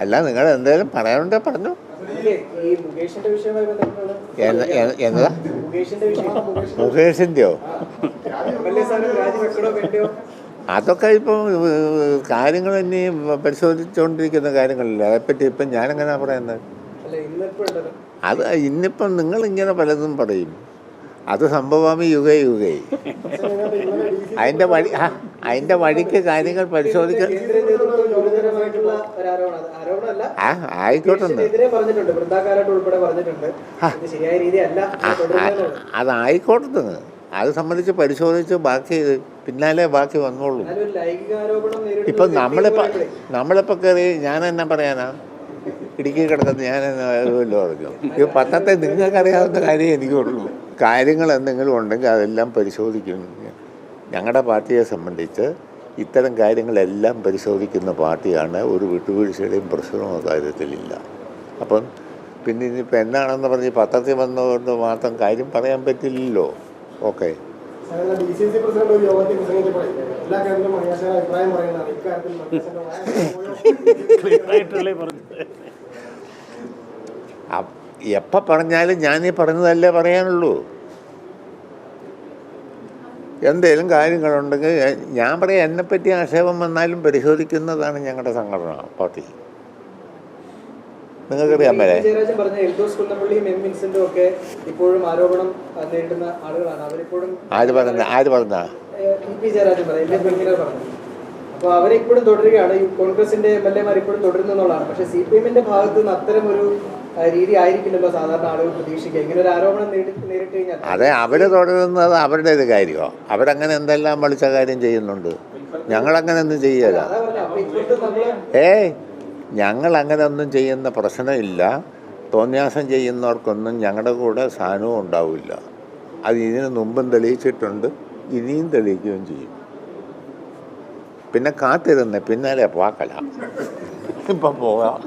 അല്ല, നിങ്ങൾ എന്തെങ്കിലും പറയാനുണ്ടേ പറഞ്ഞു. എന്നതാ മുകേഷിൻ്റെയോ? അതൊക്കെ ഇപ്പം കാര്യങ്ങൾ ഇനി പരിശോധിച്ചുകൊണ്ടിരിക്കുന്ന കാര്യങ്ങളില്ല. അതേപ്പറ്റി ഇപ്പം ഞാനെങ്ങനെ പറയുന്നത്? അത് ഇന്നിപ്പം നിങ്ങളിങ്ങനെ പലതും പറയും. അത് സംഭവമേ യുഗേ യുഗേ. അതിൻ്റെ വഴിക്ക് കാര്യങ്ങൾ പരിശോധിക്കാൻ ആയിക്കോട്ടെ. അതായിക്കോട്ടെ, അത് സംബന്ധിച്ച് പരിശോധിച്ച് പിന്നാലെ ബാക്കി വന്നോളൂ. ഇപ്പം നമ്മളിപ്പോൾ കയറി ഞാൻ എന്നാ പറയാനാ? ഇടുക്കി കിടക്കുന്നത് ഞാൻ വല്ലോ പറഞ്ഞു. ഈ പത്രത്തെ നിങ്ങൾക്കറിയാവുന്ന കാര്യം എനിക്കുള്ളൂ. കാര്യങ്ങൾ എന്തെങ്കിലും ഉണ്ടെങ്കിൽ അതെല്ലാം പരിശോധിക്കും. ഞങ്ങളുടെ പാർട്ടിയെ സംബന്ധിച്ച് ഇത്തരം കാര്യങ്ങളെല്ലാം പരിശോധിക്കുന്ന പാർട്ടിയാണ്. ഒരു വിട്ടുവീഴ്ചയുടെയും പ്രശ്നമോ കാര്യത്തിലില്ല. അപ്പം പിന്നെ ഇനിയിപ്പോൾ എന്നാണെന്ന് പറഞ്ഞ് പത്രത്തിൽ വന്നുകൊണ്ട് മാത്രം കാര്യം പറയാൻ പറ്റില്ലല്ലോ. ഓക്കെ, എപ്പോൾ പറഞ്ഞാലും ഞാനീ പറഞ്ഞതല്ലേ പറയാനുള്ളൂ. എന്തെങ്കിലും കാര്യങ്ങളുണ്ടെങ്കിൽ ഞാൻ പറയാം. എന്നെപ്പറ്റി ആക്ഷേപം വന്നാലും പരിശോധിക്കുന്നതാണ് ഞങ്ങളുടെ സംഘടന പാർട്ടി. നിങ്ങൾക്കറിയാൻ മേലെ ആര് പറഞ്ഞ അപ്പോൾ അവരിപ്പോഴും തുടരുകയാണ്. കോൺഗ്രസിന്റെ MLA-മാർ ഇപ്പോഴും തുടരുന്നതാണ്. പക്ഷേ CPM-ന്റെ ഭാഗത്ത് നിന്ന് അത്തരം ഒരു രീതി ആയിരിക്കില്ലല്ലോ സാധാരണ ആളുകൾ പ്രതീക്ഷിക്കുക. ഇങ്ങനെ ഒരു ആരോപണം നേരിട്ട് കഴിഞ്ഞാൽ അതെ, അവർ തുടരുന്നത് അവരുടെ ഒരു കാര്യമോ? അവരങ്ങനെ എന്തെല്ലാം വിളിച്ച കാര്യം ചെയ്യുന്നുണ്ട്. ഞങ്ങളങ്ങനെ ഒന്നും ചെയ്യല. ഞങ്ങളങ്ങനെ ഒന്നും ചെയ്യുന്ന പ്രശ്നമില്ല. തോന്നിയാസം ചെയ്യുന്നവർക്കൊന്നും ഞങ്ങളുടെ കൂടെ സാധനവും ഉണ്ടാവില്ല. അത് ഇതിന് മുമ്പും തെളിയിച്ചിട്ടുണ്ട്, ഇനിയും തെളിയിക്കുകയും ചെയ്യും. പിന്നെ കാത്തിരുന്ന് പിന്നാലെ പാക്കല. ഇപ്പം പോകാം.